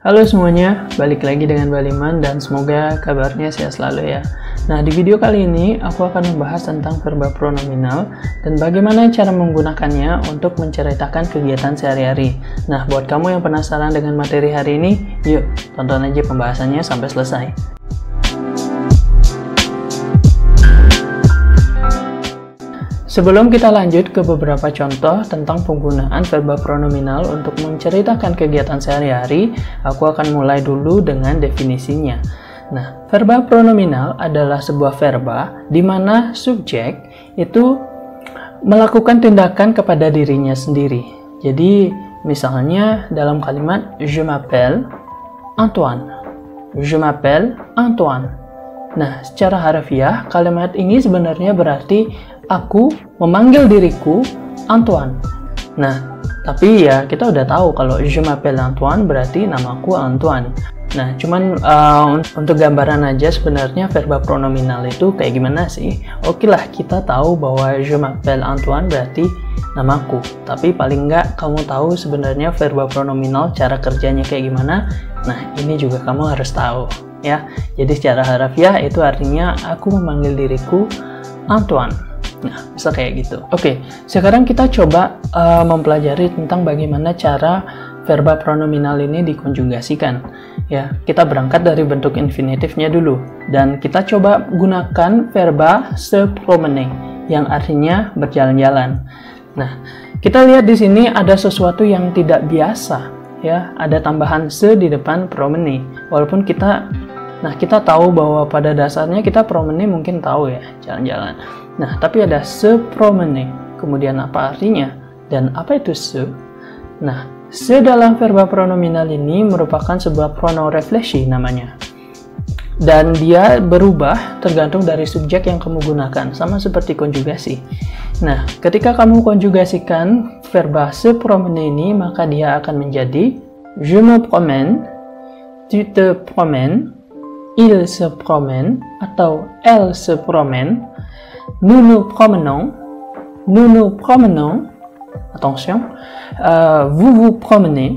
Halo semuanya, balik lagi dengan Baliman dan semoga kabarnya sehat selalu ya. Nah, di video kali ini aku akan membahas tentang verba pronominal dan bagaimana cara menggunakannya untuk menceritakan kegiatan sehari-hari. Nah, buat kamu yang penasaran dengan materi hari ini, yuk tonton aja pembahasannya sampai selesai. Sebelum kita lanjut ke beberapa contoh tentang penggunaan verba pronominal untuk menceritakan kegiatan sehari-hari, aku akan mulai dulu dengan definisinya. Nah, verba pronominal adalah sebuah verba di mana subjek itu melakukan tindakan kepada dirinya sendiri. Jadi, misalnya dalam kalimat Je m'appelle Antoine. Je m'appelle Antoine. Nah, secara harfiah, kalimat ini sebenarnya berarti aku memanggil diriku Antoine. Nah, tapi ya kita udah tahu kalau Je m'appelle Antoine berarti namaku Antoine. Nah, cuman untuk gambaran aja sebenarnya verba pronominal itu kayak gimana sih? Oke lah, kita tahu bahwa Je m'appelle Antoine berarti namaku. Tapi paling nggak kamu tahu sebenarnya verba pronominal cara kerjanya kayak gimana? Nah, ini juga kamu harus tahu ya. Jadi secara harfiah itu artinya aku memanggil diriku Antoine. Nah, bisa kayak gitu. Oke, sekarang kita coba mempelajari tentang bagaimana cara verba pronominal ini dikonjugasikan. Ya, kita berangkat dari bentuk infinitifnya dulu. Dan kita coba gunakan verba se promener, yang artinya berjalan-jalan. Nah, kita lihat di sini ada sesuatu yang tidak biasa. Ya, ada tambahan se di depan promener. Walaupun kita tahu bahwa pada dasarnya kita promener mungkin tahu ya, jalan-jalan. Nah, tapi ada se promener. Kemudian apa artinya? Dan apa itu se? Nah, se dalam verba pronominal ini merupakan sebuah pronoun refleksi namanya. Dan dia berubah tergantung dari subjek yang kamu gunakan, sama seperti konjugasi. Nah, ketika kamu konjugasikan verba se promener ini, maka dia akan menjadi je me promène, tu te promènes, il se promène, atau elle se promène, nous nous promenons, attention, vous vous promenez,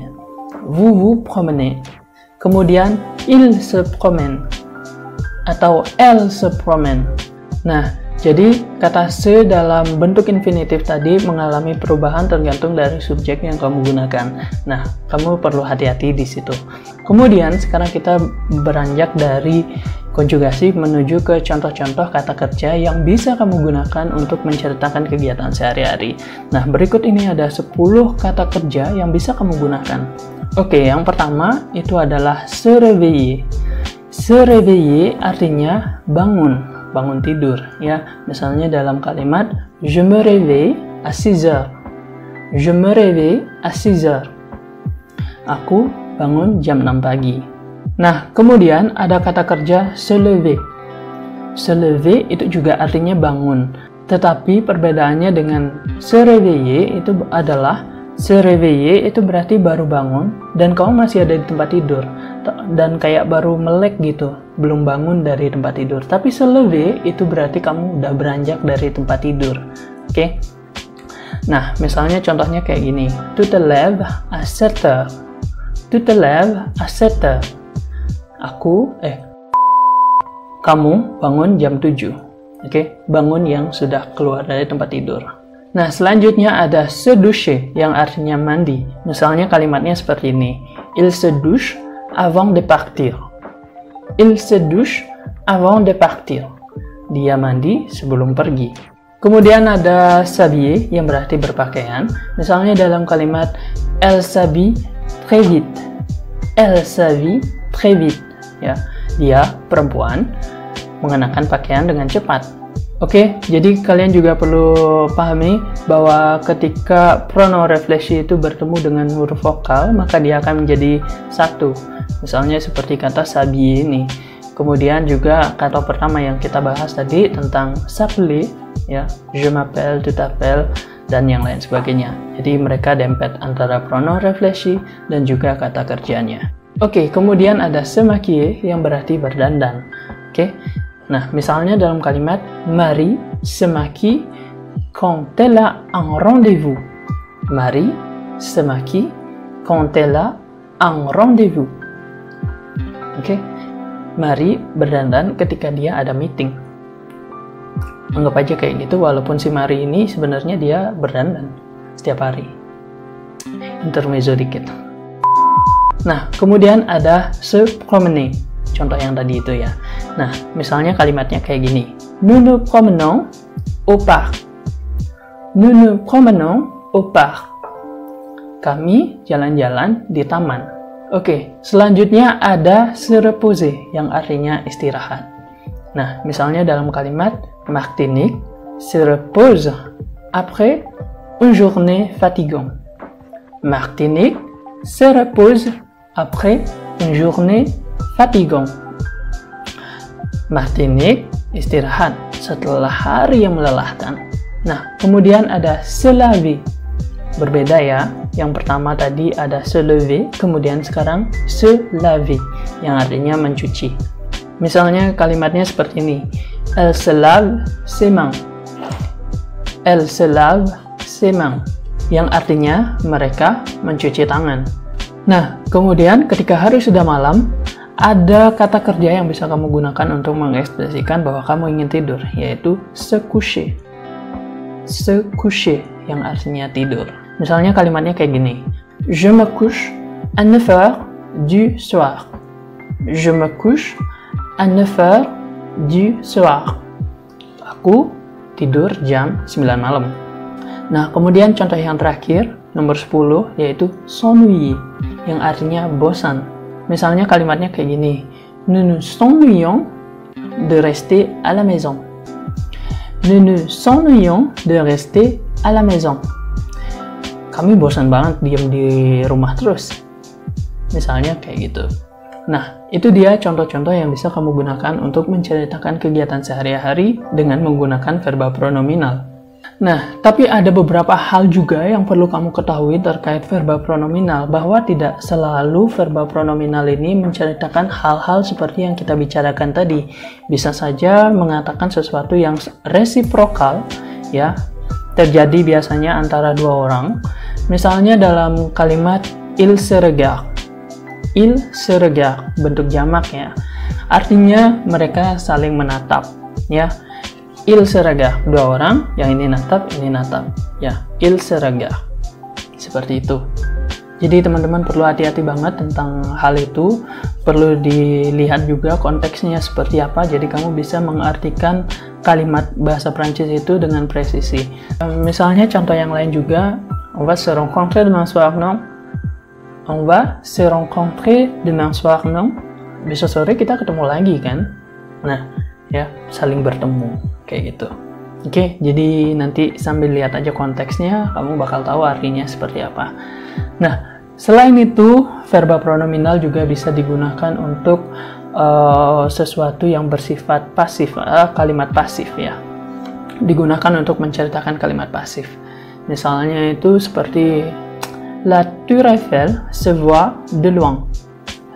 kemudian il se promène, atau elle se promène. Nah, jadi kata se dalam bentuk infinitif tadi mengalami perubahan tergantung dari subjek yang kamu gunakan. Nah, kamu perlu hati-hati di situ. Kemudian sekarang kita beranjak dari konjugasi menuju ke contoh-contoh kata kerja yang bisa kamu gunakan untuk menceritakan kegiatan sehari-hari. Nah, berikut ini ada 10 kata kerja yang bisa kamu gunakan. Oke, yang pertama itu adalah se réveiller. Se réveiller artinya bangun tidur ya. Misalnya dalam kalimat je me réveille à 6 heures. Je me réveille à 6 heures. Aku bangun jam 6 pagi. Nah, kemudian ada kata kerja se lever. Se lever itu juga artinya bangun. Tetapi perbedaannya dengan se réveiller itu adalah se réveiller itu berarti baru bangun dan kamu masih ada di tempat tidur dan kayak baru melek gitu, belum bangun dari tempat tidur. Tapi se lever itu berarti kamu udah beranjak dari tempat tidur. Oke? Nah, misalnya contohnya kayak gini. Tu te lèves à 7 heures. Tu te lèves à 7 heures. Kamu bangun jam 7. Oke? Bangun yang sudah keluar dari tempat tidur. Nah, selanjutnya ada se doucher yang artinya mandi. Misalnya kalimatnya seperti ini. Il se douche avant de partir. Il se douche avant de partir. Dia mandi sebelum pergi. Kemudian ada s'habiller yang berarti berpakaian. Misalnya dalam kalimat elle s'habille très vite. Elle s'habille très vite. Ya, dia perempuan mengenakan pakaian dengan cepat. Oke, jadi kalian juga perlu pahami bahwa ketika pronoun refleksi itu bertemu dengan huruf vokal, maka dia akan menjadi satu. Misalnya seperti kata s'habiller ini. Kemudian juga kata pertama yang kita bahas tadi tentang s'appeler, ya, je m'appelle, tu t'appelles, dan yang lain sebagainya. Jadi mereka dempet antara pronoun refleksi dan juga kata kerjanya. Oke, kemudian ada se maquiller yang berarti berdandan. Oke. Nah, misalnya dalam kalimat Marie se maquille quand elle a un rendez-vous. Marie se maquille quand elle a un rendez-vous. Oke. Marie berdandan ketika dia ada meeting. Anggap aja kayak gitu, walaupun si Marie ini sebenarnya dia berdandan setiap hari. Intermezzo dikit. Nah, kemudian ada se promener. Contoh yang tadi itu ya. Nah, misalnya kalimatnya kayak gini. Nous nous promenons au parc. Nous nous promenons au parc. Kami jalan-jalan di taman. Oke, selanjutnya ada se reposer yang artinya istirahat. Nah, misalnya dalam kalimat Martinique se repose après une journée fatigante. Martinique se repose après une journée fatigante. Martinique istirahat setelah hari yang melelahkan. Nah, kemudian ada se laver. Berbeda ya. Yang pertama tadi ada se lever, kemudian sekarang se laver yang artinya mencuci. Misalnya kalimatnya seperti ini. Elle se lave ses mains. Elle se lave ses mains. Yang artinya mereka mencuci tangan. Nah, kemudian ketika hari sudah malam, ada kata kerja yang bisa kamu gunakan untuk mengekspresikan bahwa kamu ingin tidur, yaitu se coucher. Se coucher yang artinya tidur. Misalnya kalimatnya kayak gini. Je me couche à 9h du soir. Je me couche à 9h du soir. Aku tidur jam 9 malam. Nah, kemudian contoh yang terakhir, nomor 10, yaitu s'ennuyer, yang artinya bosan. Misalnya kalimatnya kayak gini. Nous nous ennuyons de rester à la maison. Nous nous ennuyons de rester à la maison. Kami bosan banget diam di rumah terus. Misalnya kayak gitu. Nah, itu dia contoh-contoh yang bisa kamu gunakan untuk menceritakan kegiatan sehari-hari dengan menggunakan verba pronominal. Nah, tapi ada beberapa hal juga yang perlu kamu ketahui terkait verba pronominal, bahwa tidak selalu verba pronominal ini menceritakan hal-hal seperti yang kita bicarakan tadi. Bisa saja mengatakan sesuatu yang resiprokal, ya, terjadi biasanya antara dua orang. Misalnya dalam kalimat il se regarde. Il se regarde, bentuk jamak ya. Artinya mereka saling menatap, ya. Il se regarde, dua orang, yang ini natap, ya. Il se regarde. Seperti itu. Jadi teman-teman perlu hati-hati banget tentang hal itu. Perlu dilihat juga konteksnya seperti apa, jadi kamu bisa mengartikan kalimat bahasa Prancis itu dengan presisi. Misalnya contoh yang lain juga, on va se rencontrer demain soir, non? On va se rencontrer demain soir, non? Besok sore kita ketemu lagi kan? Nah, ya, saling bertemu kayak gitu. Oke, jadi nanti sambil lihat aja konteksnya, kamu bakal tahu artinya seperti apa. Nah, selain itu, verba pronominal juga bisa digunakan untuk sesuatu yang bersifat pasif, kalimat pasif ya. Digunakan untuk menceritakan kalimat pasif. Misalnya itu seperti la Tour Eiffel se voit de loin.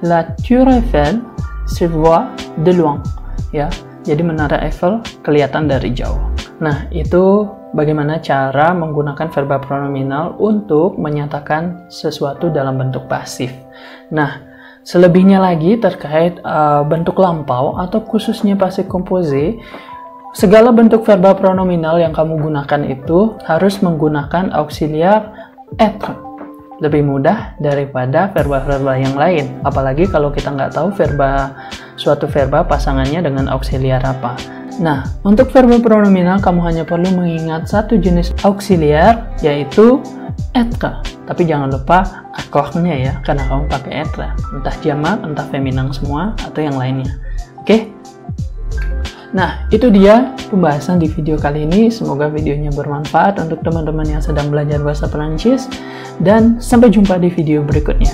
La Tour Eiffel se voit de loin. Ya, jadi menara Eiffel kelihatan dari jauh. Nah, itu bagaimana cara menggunakan verba pronominal untuk menyatakan sesuatu dalam bentuk pasif. Nah, selebihnya lagi terkait bentuk lampau atau khususnya passé composé, segala bentuk verba pronominal yang kamu gunakan itu harus menggunakan auxiliar être. Lebih mudah daripada verba-verba yang lain. Apalagi kalau kita nggak tahu suatu verba pasangannya dengan auxiliar apa. Nah, untuk verba pronominal kamu hanya perlu mengingat satu jenis auxiliar, yaitu être. Tapi jangan lupa akornya ya, karena kamu pakai être. Entah jamak, entah feminang semua, atau yang lainnya. Oke? Nah, itu dia pembahasan di video kali ini. Semoga videonya bermanfaat untuk teman-teman yang sedang belajar bahasa Perancis. Dan sampai jumpa di video berikutnya.